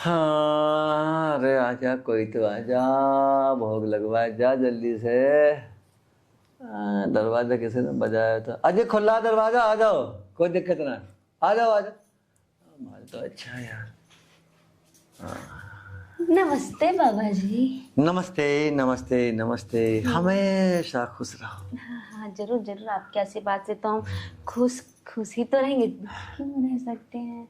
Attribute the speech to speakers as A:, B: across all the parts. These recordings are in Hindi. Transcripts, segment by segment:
A: हाँ, अरे आजा, कोई तो आजा, भोग लगवा जा जल्दी से। दरवाजा किसी ने बजाया था। अजय खुला दरवाजा, आ जाओ, कोई दिक्कत ना, आ जाओ आ जाओ। माल तो अच्छा है यार।
B: नमस्ते बाबा जी।
A: नमस्ते नमस्ते नमस्ते, हमेशा खुश रहो।
B: हाँ जरूर जरूर, आपके आशीर्वाद से तो हम खुश ही तो रहेंगे, क्यों रह सकते हैं।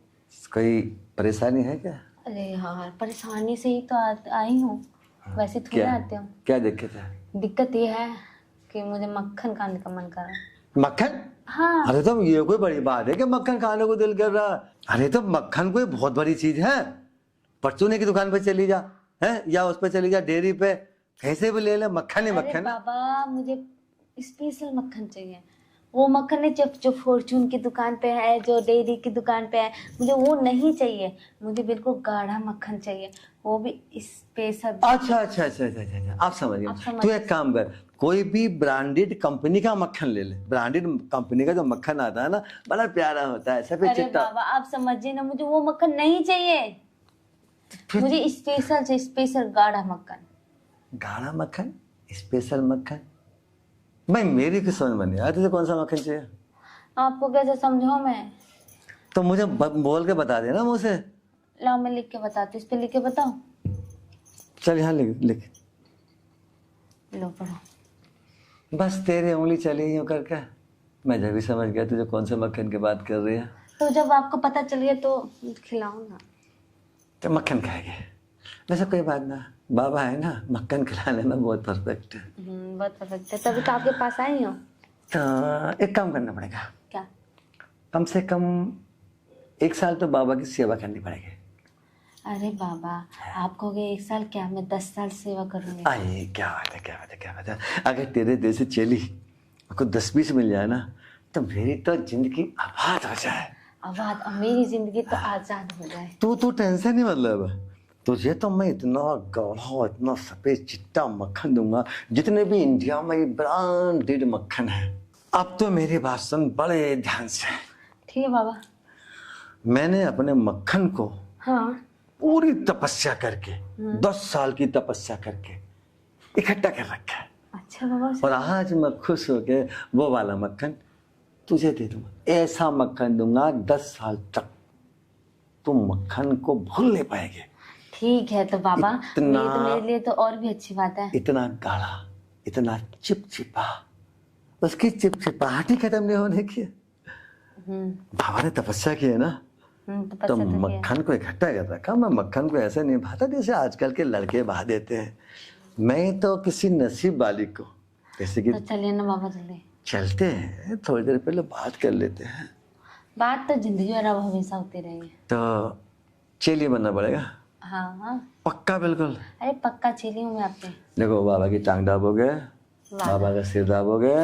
A: कोई परेशानी है क्या?
B: अरे यार, परेशानी से ही तो आई हूँ, वैसे थोड़ी
A: क्या
B: आते हो।
A: क्या दिक्कत है?
B: दिक्कत ये है कि मुझे मक्खन खाने का मन कर रहा है।
A: मक्खन?
B: हाँ।
A: अरे तो ये कोई बड़ी बात है कि मक्खन खाने को दिल कर रहा? अरे तो मक्खन कोई बहुत बड़ी चीज है। परचूने की दुकान पे चली जा, है, या उस पे चली जा, डेयरी पे, कैसे भी ले ले, मक्खन ही
B: अरे
A: मक्खन है।
B: बाबा, मुझे स्पेशल मक्खन चाहिए। वो मक्खन नहीं जो फॉर्चून की दुकान पे है, जो डेयरी की दुकान पे है, मुझे वो नहीं चाहिए। मुझे बिल्कुल गाढ़ा मक्खन चाहिए, वो भी स्पेशल।
A: अच्छा अच्छा अच्छा अच्छा अच्छा, आप समझ गए। तू एक काम कर, कोई भी ब्रांडेड कंपनी का मक्खन ले ले। ब्रांडेड कंपनी का जो मक्खन आता है ना, बड़ा प्यारा होता है, सफेद
B: अरे
A: चिट्टा।
B: बाबा आप समझिए ना, मुझे वो मक्खन नहीं चाहिए। मुझे स्पेशल से स्पेशल गाढ़ा मक्खन।
A: गाढ़ा मक्खन, स्पेशल मक्खन? भाई मेरी कुछ समझ में नहीं आया, तुझे कौन सा मक्खन चाहिए?
B: आपको कैसे समझाऊं मैं?
A: तो मुझे बोल के बता देना मुझे।
B: लाओ मैं लिख के बताती हूँ, इस पे लिख के बताऊं?
A: चल यहाँ लिख लिख।
B: लो पढ़ो।
A: बस तेरी उंगली चली यूं करके मैं जब भी समझ गया तुझे कौन से मक्खन की बात कर रही है।
B: तो जब आपको पता चल गया तो खिलाओ ना।
A: तो मक्खन खाएंगे। वैसे कोई बात ना, बाबा है ना, मक्खन खिलाने में बहुत परफेक्ट है।
B: बहुत परफेक्ट है, तभी तो आपके पास आई हूँ।
A: तो एक काम करना पड़ेगा,
B: क्या?
A: कम से कम 1 साल तो बाबा की सेवा करनी पड़ेगी।
B: अरे बाबा, आप कहोगे 1 साल क्या, मैं 10 साल सेवा करूंगी।
A: अरे क्या बात है, क्या बात है, क्या बात है। अगर तेरे जैसे चेली को 10-20 मिल जाए ना, तो मेरी तो जिंदगी आबाद हो जाए।
B: आबाद? मेरी जिंदगी तो आजाद हो जाए।
A: तू टेंशन नहीं, मतलब तुझे तो मैं इतना गाढ़ा, इतना सफेद चिट्टा मक्खन दूंगा, जितने भी इंडिया में ब्रांडेड मक्खन है। अब तो मेरी बात सुन बड़े ध्यान से।
B: ठीक है बाबा।
A: मैंने अपने मक्खन को
B: हाँ।
A: पूरी तपस्या करके 10 साल की तपस्या करके इकट्ठा कर रखा है।
B: अच्छा बाबा।
A: और आज मैं खुश होके वो वाला मक्खन तुझे दे दूंगा। ऐसा मक्खन दूंगा 10 साल तक तुम मक्खन को भूल नहीं पाएंगे।
B: ठीक है तो बाबा, मेरे लिए तो और भी अच्छी बात है।
A: इतना गाढ़ा, इतना चिपचिपा, उसकी चिपचिपाहट ही खत्म नहीं होने की। बाबा ने तपस्या की है ना, तो मक्खन को इकट्ठा कर रखा। मैं मक्खन को ऐसे नहीं भाता जैसे आजकल के लड़के बहा देते हैं। मैं तो किसी नसीब वाली को, जैसे कि
B: तो चलिए ना बाबा, जल्दी
A: चलते हैं, थोड़ी देर पहले बात कर लेते हैं।
B: बात तो जिंदगी भर अब हमेशा होती रहेगी।
A: तो चेली बनना पड़ेगा।
B: हाँ हाँ
A: पक्का? बिल्कुल।
B: अरे पक्का चेली हूँ मैं आपके।
A: देखो, बाबा की टांग दाबोगे, बाबा का सिर दाबोगे,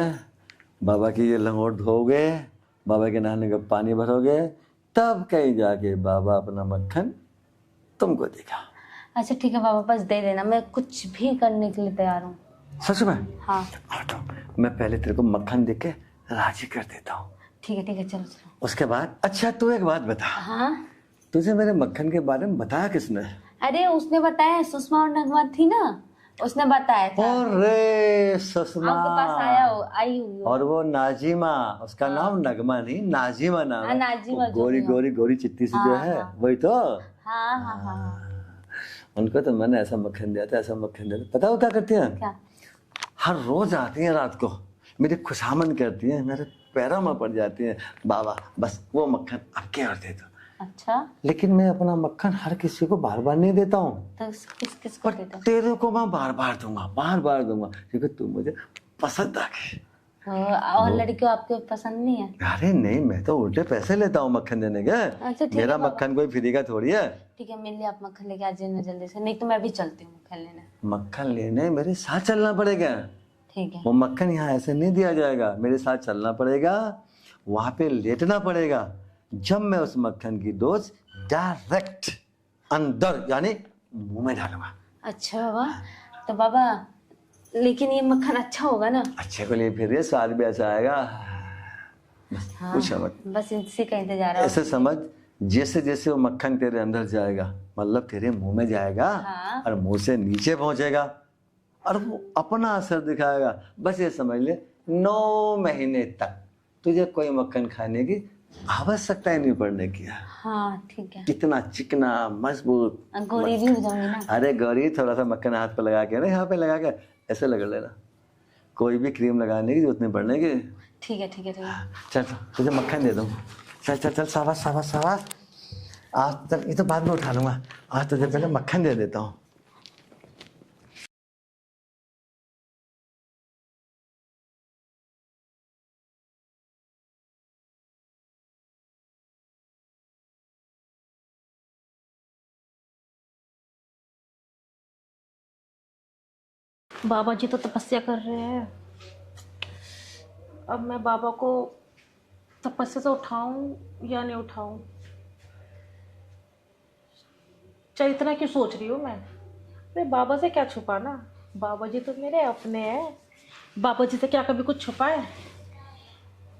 A: बाबा की ये लंगोट धोगे, बाबा के नहाने का पानी भरोगे, तब कहीं जाके बाबा अपना मक्खन तुमको देगा।
B: अच्छा ठीक है बाबा, बस दे देना, मैं कुछ भी करने के लिए तैयार हूँ।
A: सच में?
B: हाँ।
A: तो मैं पहले तेरे को मक्खन देके राजी कर देता हूँ।
B: ठीक है चलो चलो।
A: उसके बाद अच्छा तू एक बात बता।
B: हाँ।
A: तुझे मेरे मक्खन के बारे में बताया किसने?
B: अरे उसने बताया, सुषमा और नगमा थी ना, उसने बताया था।
A: अरे सुषमा
B: आपके पास आई हुई।
A: और वो नाजिमा, उसका नाम नगमा नहीं, नाजिमा नाम है।
B: नाजिमा,
A: गोरी गोरी गोरी चिट्टी सी जो है, वही तो।
B: हाँ।
A: उनको तो मैंने ऐसा मक्खन दिया था, ऐसा मक्खन दिया था। पता हो क्या करती है?
B: क्या?
A: हर रोज आती है रात को, मेरी खुशामद करती है, मेरे पैरों में पड़ जाती है, बाबा बस वो मक्खन आपके और दे दो।
B: अच्छा।
A: लेकिन मैं अपना मक्खन हर किसी को बार बार नहीं देता हूँ।
B: तो किसको देता?
A: तेरे को मैं बार बार दूंगा, क्योंकि तू मुझे पसंद आ गई।
B: और लड़कियों आपको पसंद नहीं है?
A: अरे नहीं, मैं तो उल्टे पैसे लेता हूँ मक्खन देने के।
B: अच्छा,
A: मेरा मक्खन कोई फ्री का थोड़ी है।
B: ठीक है, मेरे लिए आप मक्खन लेके आ जाइए जल्दी से, नहीं तो मैं भी चलती हूँ मक्खन लेने।
A: मक्खन लेने मेरे साथ चलना पड़ेगा।
B: ठीक है।
A: वो मक्खन यहाँ ऐसे नहीं दिया जाएगा, मेरे साथ चलना पड़ेगा, वहां पे लेटना पड़ेगा। जब मैं उस मक्खन की डोज डायरेक्ट अंदर यानी मुंह में डालूंगा।
B: अच्छा बाबा, तो बाबा लेकिन ये मक्खन अच्छा होगा ना?
A: अच्छे को लिए फिर ये स्वाद भी अच्छा आएगा। बस
B: हाँ,
A: पूछा मत,
B: बस इसी का इंतजार है।
A: ऐसे समझ जैसे जैसे वो मक्खन तेरे अंदर जाएगा, मतलब तेरे मुंह में जाएगा
B: हाँ।
A: और मुंह से नीचे पहुंचेगा और वो अपना असर दिखाएगा। बस ये समझ ले 9 महीने तक तुझे कोई मक्खन खाने की आवश्यकता ही नहीं पड़ने की है।
B: हाँ ठीक है।
A: कितना चिकना मजबूत।
B: गोरी भी हो जाऊंगी ना।
A: अरे गौरी, थोड़ा सा मक्खन हाथ पे लगा के ना, यहाँ पे लगा के ऐसे लगा लेना, कोई भी क्रीम लगाने की जरूरत नहीं पड़ने की।
B: ठीक है ठीक है ठीक है।
A: चल तुझे मक्खन दे दूँ। चल चल चल, शाबाश शाबाश शाबाश। आज तक ये तो बाद में उठा लूंगा, आज तुझे पहले मक्खन दे देता हूँ।
C: बाबा जी तो तपस्या कर रहे हैं। अब मैं बाबा को तपस्या से उठाऊं या नहीं उठाऊं? चाहे इतना क्यों सोच रही हूँ मैं? अरे बाबा से क्या छुपाना, बाबा जी तो मेरे अपने हैं। बाबा जी से क्या कभी कुछ छुपा है?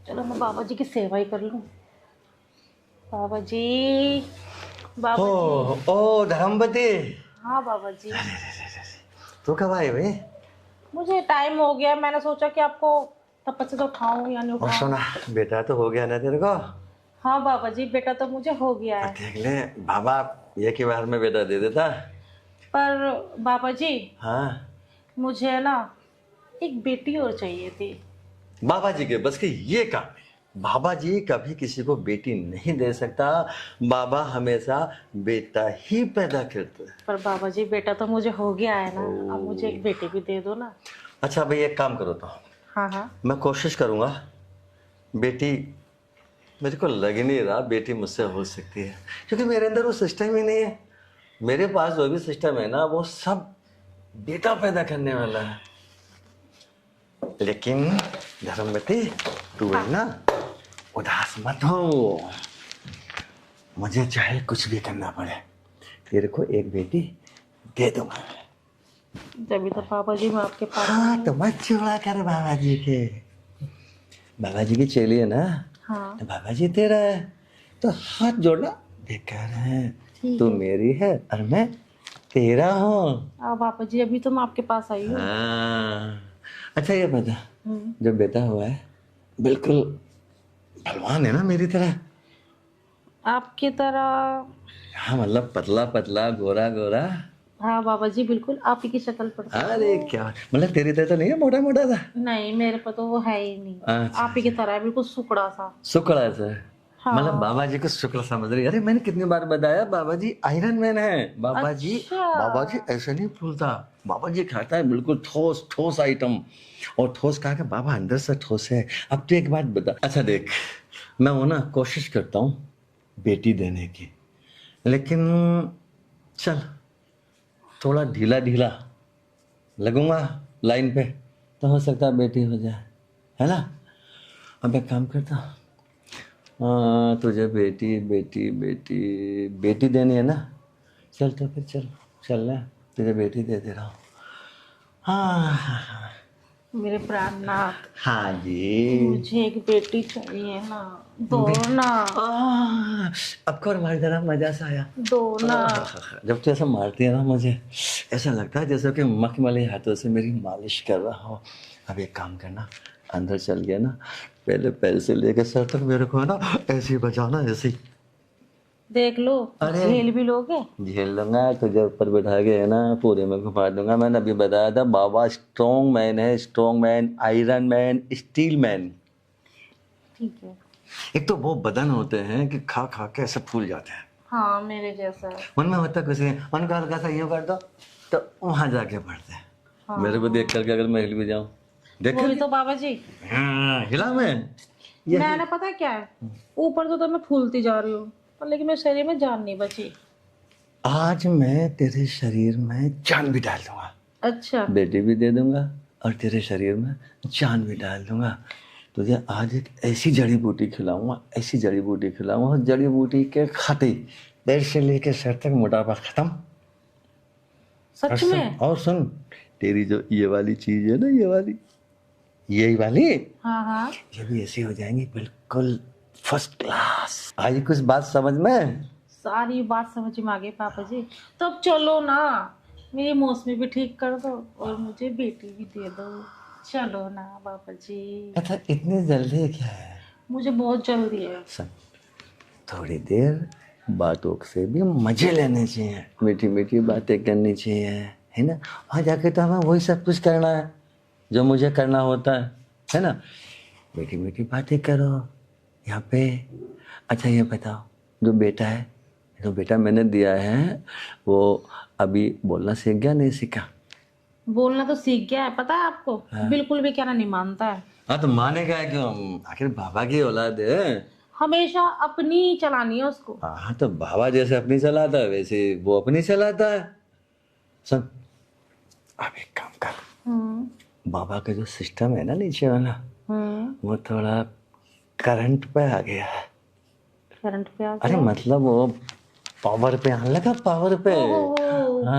C: चलो मैं बाबा जी की सेवा ही कर लूं। बाबा जी, बाबा जी।
A: ओ धर्मपति,
C: हाँ बाबा जी।
A: तू कब आए भाई?
C: मुझे टाइम हो गया, मैंने सोचा कि आपको तपस्या से उठाऊं या नहीं
A: और
C: उठाऊं।
A: सुना, बेटा तो हो गया ना तेरे को?
C: हाँ बाबा जी, बेटा तो मुझे हो गया है।
A: देख ले, बाबा एक ही बार में बेटा दे देता।
C: पर बाबा जी,
A: हाँ,
C: मुझे ना एक बेटी और चाहिए थी।
A: बाबा जी के बस के ये काम है। बाबा जी कभी किसी को बेटी नहीं दे सकता, बाबा हमेशा बेटा ही पैदा करते हैं।
C: पर बाबा जी, बेटा तो मुझे हो गया है ना, अब मुझे एक बेटी भी दे दो ना।
A: अच्छा भाई, एक काम करो तो,
C: हाँ हाँ।
A: मैं कोशिश करूंगा। बेटी, मेरे को लग ही नहीं रहा बेटी मुझसे हो सकती है, क्योंकि मेरे अंदर वो सिस्टम ही नहीं है। मेरे पास जो भी सिस्टम है ना, वो सब बेटा पैदा करने वाला है। लेकिन धर्मवती, तू है ना, उदास मत हो। मुझे चाहे कुछ भी करना पड़े, तेरे को एक बेटी दे दूंगा।
C: जब तो बाबा जी मैं आपके पास।
A: हाँ तो मत चिढ़ा कर बाबा जी के। बाबा जी की चेली है ना,
C: हाँ
A: तो बाबा जी तेरा है, तो हाथ जोड़ना बेकार है। तू मेरी है और मैं तेरा हूँ।
C: बाबा जी, अभी तो मैं आपके पास आई हूँ।
A: हाँ। अच्छा ये बता, जो बेटा हुआ है बिल्कुल भगवान है ना मेरी तरह?
C: आपकी तरह?
A: हाँ, मतलब पतला पतला गोरा गोरा।
C: हाँ बाबा जी, बिल्कुल आप ही की शक्ल पर।
A: अरे क्या, मतलब तेरी तरह तो नहीं है मोटा मोटा सा?
C: नहीं, मेरे पर तो वो है ही नहीं।
A: अच्छा।
C: आप ही की तरह है, बिल्कुल सुकड़ा सा।
A: शुक्र सा।
C: हाँ।
A: मतलब बाबा जी को शुक्र समझ रही है? अरे मैंने कितनी बार बताया, बाबा जी आयरन मैन है। बाबा जी,
C: अच्छा।
A: बाबा जी ऐसे नहीं फूलता। बाबा जी खाता है बिल्कुल ठोस ठोस आइटम, और ठोस खा के बाबा अंदर से ठोस है। अब तो एक बात बता। अच्छा देख, मैं वो ना कोशिश करता हूँ बेटी देने की, लेकिन चल थोड़ा ढीला ढीला लगूंगा लाइन पे, तो हो सकता है बेटी हो जाए, है ना? अब एक काम करता हूँ, तुझे बेटी बेटी बेटी बेटी देनी है ना? चल तो फिर चल चल ना, तुझे बेटी दे दे रहा हूँ। हाँ
C: मेरे प्राणनाथ,
A: हाँ जी,
C: मुझे एक बेटी चाहिए ना, दो ना।
A: अब को हमारी तरह मजा सा आया।
C: दो ना।
A: जब तू ऐसा मारती है ना, मुझे ऐसा लगता है जैसे कि मखमली हाथों से मेरी मालिश कर रहा हो। अब एक काम करना, अंदर चल गया ना, पहले पैर से लेकर सर तक मेरे को है ना ऐसे ही बजाना, ऐसे ही।
C: देख लो, झेल भी लोगे?
A: झेल लूंगा, तुझे ऊपर बैठा के है ना पूरे में घुमा दूंगा। मैंने अभी बताया था बाबा स्ट्रॉन्ग मैन है, strong man, iron man, steel man.
C: ठीक है।
A: एक तो वो बदन होते हैं कि खा खा के ऐसे फूल जाते हैं।
C: हाँ, मेरे जैसा।
A: उनमें होता कुछ नहीं, उनका हल्का सा यूं कर दो तो वहां जाके पड़ते हैं।
C: हाँ।
A: मेरे को देख करके अगर मैं हिल भी जाऊं, देख
C: वही तो बाबा जी,
A: हिला मैं।
C: मैंने पता क्या है, ऊपर तो मैं फूलती जा रही हूँ, पर लेकिन मेरे शरीर में जान नहीं बची।
A: आज मैं तेरे शरीर में जान भी डाल दूंगा।
C: अच्छा।
A: बेटी भी दे दूंगा और तेरे शरीर में जान भी डाल दूंगा। तुझे आज एक ऐसी जड़ी बूटी खिलाऊंगा, ऐसी जड़ी बूटी खिलाऊंगा, जड़ी बूटी के खाते पैर से लेके सर तक मोटापा खत्म।
C: सच में?
A: और सुन, तेरी जो ये वाली चीज है ना, ये वाली, यही वाली,
C: हाँ हाँ,
A: ये भी ऐसी हो जाएंगी बिल्कुल फर्स्ट क्लास। आई कुछ बात समझ में?
C: सारी बात समझ में आ गई पापा जी। तो अब चलो ना, मेरी मौसमी भी ठीक कर दो और मुझे बेटी भी दे दो। चलो ना पापा जी।
A: अच्छा इतनी जल्दी क्या है?
C: मुझे बहुत जल्दी है।
A: सुन, थोड़ी देर बातों से भी मजे लेने चाहिए, मीठी मीठी बातें करनी चाहिए, है ना? वहाँ जाके तो हमें वही सब कुछ करना है जो मुझे करना होता है ना? मीठी मीठी बातें करो यहाँ पे। अच्छा ये बताओ, जो बेटा है, जो बेटा मैंने दिया है, वो अभी बोलना सीख गया नहीं सीखा?
C: बोलना तो सीख गया है, पता है आपको। बिल्कुल भी कहना नहीं मानता है।
A: हाँ तो मानेगा है क्यों? आखिर बाबा की औलाद है।
C: हमेशा अपनी चलानी है उसको।
A: हाँ तो बाबा जैसे अपनी चलाता है वैसे वो अपनी चलाता है। सुन, अब एक काम कर, बाबा का जो सिस्टम है ना नीचे वाला, वो थोड़ा करंट पे आ गया है।
C: करंट पे आ
A: अरे
C: गया।
A: मतलब वो पावर पे आने लगा, पावर पे।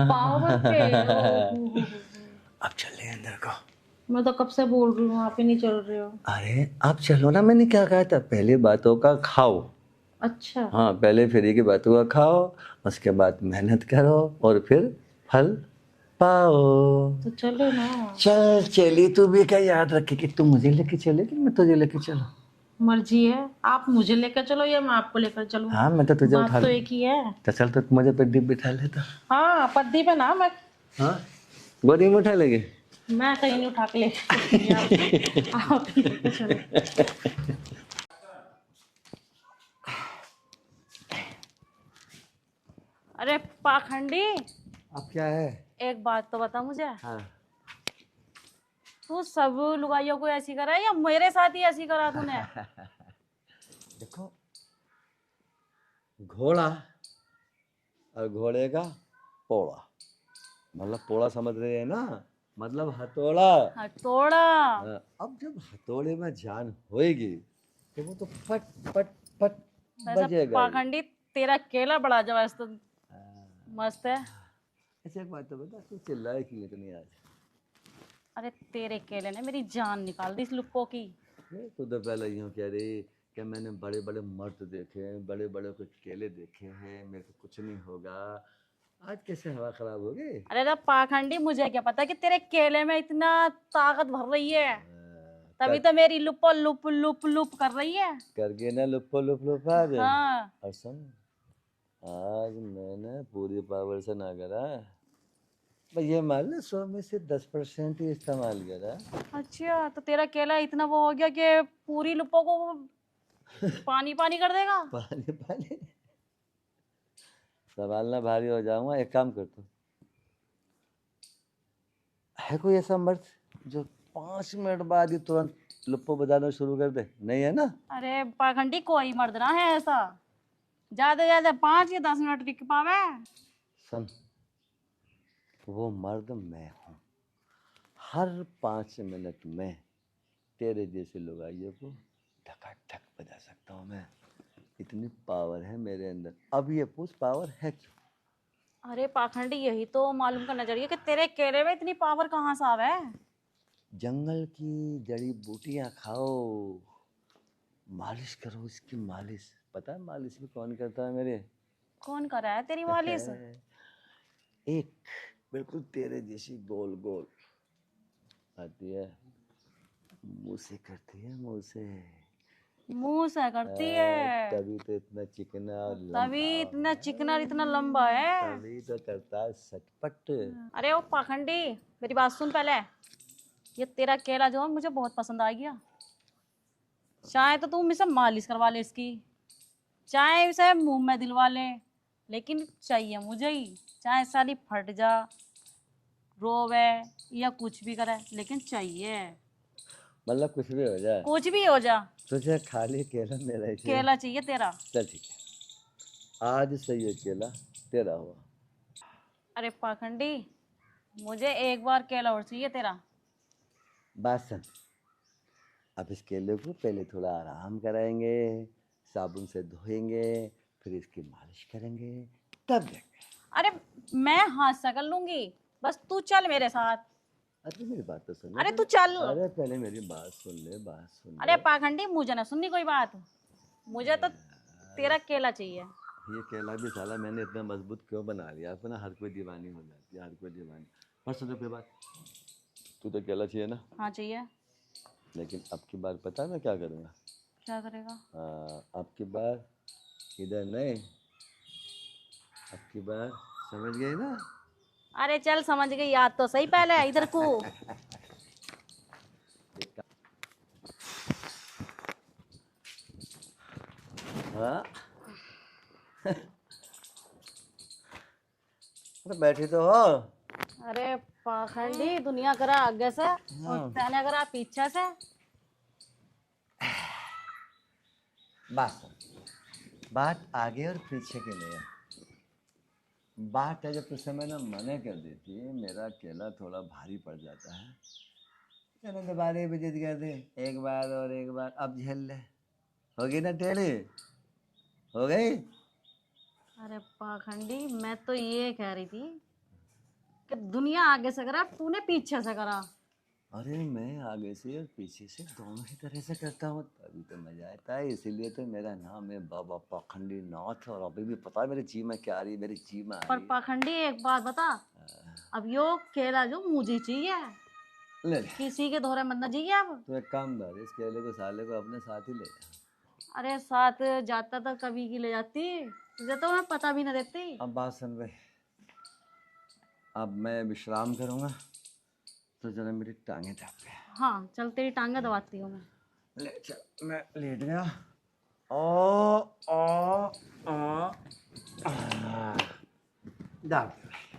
C: पावर पे।
A: अब चल रहे अंदर को।
C: मैं तो कब से बोल रही हूँ, आप ही नहीं चल रहे हो।
A: अरे आप चलो ना, मैंने क्या कहा था, पहले बातों का खाओ।
C: अच्छा।
A: हाँ पहले फ्री की बातों का खाओ, उसके बाद मेहनत करो और फिर फल पाओ।
C: तो चलो ना।
A: चल चली, तू भी क्या याद रखे कि तू मुझे लेके चले कि मैं तुझे लेके चलूं?
C: मर्जी है, आप मुझे लेकर चलो या मैं आपको लेकर चलूं।
A: हाँ मैं तो तुझे
C: बात
A: उठा
C: तो एक ही है।
A: तो चल, तो मुझे पेटी बिठा लेता।
C: हाँ पद्दी पे ना, मैं
A: हाँ गोदी में उठा लेंगे।
C: मैं कहीं नहीं उठा के ले। आप ही लेकर चलो। अरे पाखंडी,
A: अब क्या है?
C: एक बात तो बता मुझे।
A: हाँ
C: तू सब लुगाइयों को ऐसी करा है या मेरे साथ ही ऐसी करा तूने?
A: देखो, घोड़ा और घोड़े का पोड़ा, मतलब पोड़ा समझ रहे हैं ना, मतलब हथौड़ा।
C: हथौड़ा।
A: हाँ, अब जब हथौड़े में जान होएगी तो वो तो फट फट फट
C: वैसे
A: बजेगा ही।
C: पाखंडी, तेरा केला बड़ा जबरदस्त मस्त है।
A: ऐसे एक बात तो बता, तू चिल्लाए क्यों इतनी आज?
C: अरे तेरे केले ने मेरी जान निकाल दी इस लुप्पो की।
A: तू तो पहले यूँ कह रही कि मैंने बड़े बड़े मर्द देखे हैं, बड़े बड़े को केले देखे हैं, मेरे को कुछ नहीं होगा। आज कैसे हवा खराब हो गई?
C: अरे ना पाखंडी, मुझे क्या पता कि तेरे केले में इतना ताकत भर रही है, तभी तो मेरी लुप्पो लुप लुप लुप कर रही है।
A: कर गए ना लुप्पो लुप लुप आज।
C: हाँ।
A: और सुन, आज मैंने पूरी पावर से ना करा, भाई ये मान लो 100 में से 10% ही इस्तेमाल करा।
C: अच्छा तो तेरा केला इतना वो हो गया कि पूरी लुप्पो को पानी पानी कर देगा।
A: पानी पानी संभालना भारी हो जाऊंगा। एक काम कर, तू है कोई ऐसा मर्द जो 5 मिनट बाद ही तुरंत लुप्पो बजाना शुरू कर दे? नहीं है ना?
C: अरे पाखंडी, कोई मर्द ना है ऐसा ज्यादा ज्यादा 5 या 10 मिनट टिक पावे।
A: सुन, वो मर्द मैं हूँ। हर 5 मिनट में तेरे जैसे लुगाइयों को धकाधक बजा सकता हूँ मैं। इतनी पावर है मेरे अंदर। अब ये पूछ पावर है क्यों?
C: अरे पाखंडी, यही तो मालूम करना चाहिए कि तेरे केले में इतनी पावर कहाँ से आवे।
A: जंगल की जड़ी बूटियां खाओ, मालिश करो इसकी मालिश। पता है मालिश भी कौन करता है मेरे?
C: कौन कर रहा है तेरी मालिश?
A: एक बिल्कुल तेरे जैसी गोल गोल आती है, मुंह से करती है, मुंह से।
C: मुंह से करती है
A: तभी तो इतना चिकना और लंबा।
C: तभी इतना चिकना और इतना लंबा है।
A: तभी तो करता है सटपट।
C: अरे ओ पाखंडी, मेरी बात सुन पहले। ये तेरा केला जो है मुझे बहुत पसंद आ गया। चाहे तो तुम इसे मालिश करवा ले इसकी, चाहे इसे मुंह में दिलवा ले, लेकिन चाहिए मुझे ही। चाहे साली फट जा, रोवे या कुछ भी करे, लेकिन चाहिए।
A: मतलब कुछ भी हो जाए,
C: कुछ भी हो जा,
A: तुझे खाली केला मेरा ही चाहिए।
C: केला चाहिए तेरा।
A: चल ठीक है, आज से ये केला तेरा हुआ।
C: अरे पाखंडी, मुझे एक बार केला और चाहिए तेरा।
A: बात सुन, अब इस केले को पहले थोड़ा आराम कराएंगे, साबुन से धोएंगे, फिर इसकी मालिश करेंगे, तब देखेंगे।
C: अरे मैं हाथ से कर लूंगी, बस तू चल मेरे साथ।
A: अरे मेरी बात तो सुन।
C: अरे तू चल।
A: अरे पहले मेरी बात सुन ले, बात सुन ले।
C: अरे पाखंडी, मुझे ना सुननी कोई बात। मुझे तो तेरा केला चाहिए।
A: ये केला भी साला मैंने इतना मजबूत क्यों बना लिया, अपना हर कोई दीवानी हो जाती है, हर कोई दीवानी। पर सुनो कोई बात, तू तो केला चाहिए ना?
C: हाँ चाहिए।
A: लेकिन अब की बार पता है मैं क्या करूँगा?
C: क्या करेगा?
A: अब की बार इधर नहीं, अब की बार समझ गई ना?
C: अरे चल समझ गई, याद तो सही पहले इधर को।
A: हाँ अरे बैठी तो हो।
C: अरे पाखंडी, दुनिया करा आगे से और तैने करा पीछे से।
A: बात आगे और पीछे की नहीं है, बात है जब तुझसे समय ना मना कर देती है, मेरा केला थोड़ा भारी पड़ जाता है। चलो दोबारा भी जिद कर दे, एक बार और एक बार, अब झेल ले। होगी ना टेढ़ी? हो गई?
C: अरे पाखंडी, मैं तो ये कह रही थी कि दुनिया आगे से करा, तूने पीछे से करा।
A: अरे मैं आगे से और पीछे से दोनों ही तरह से करता हूँ, तभी तो मजा आता है। इसीलिए तो मेरा नाम है बाबा पाखंडी नाथ। और अभी भी पता है मेरी जी में क्या आ रही है, मेरी जी में आ
C: पर
A: रही है।
C: पाखंडी एक बात बता, अब यो केला जो मुझे चाहिए,
A: ले ले,
C: किसी के धोरे मत न चाहिए अब।
A: तो एक काम कर, इस केले को साले को अपने साथ ही ले जा।
C: अरे साथ जाता तो कभी की ले जाती, तुझे तो मैं पता भी न देती।
A: अब बात सुन भाई, अब मैं विश्राम करूँगा तो जरा मेरी टांगें दब गए।
C: हाँ चल, तेरी टांगे दबाती हूँ मैं।
A: ले चल, मैं लेट गया। ओ ओ ओ दब गए।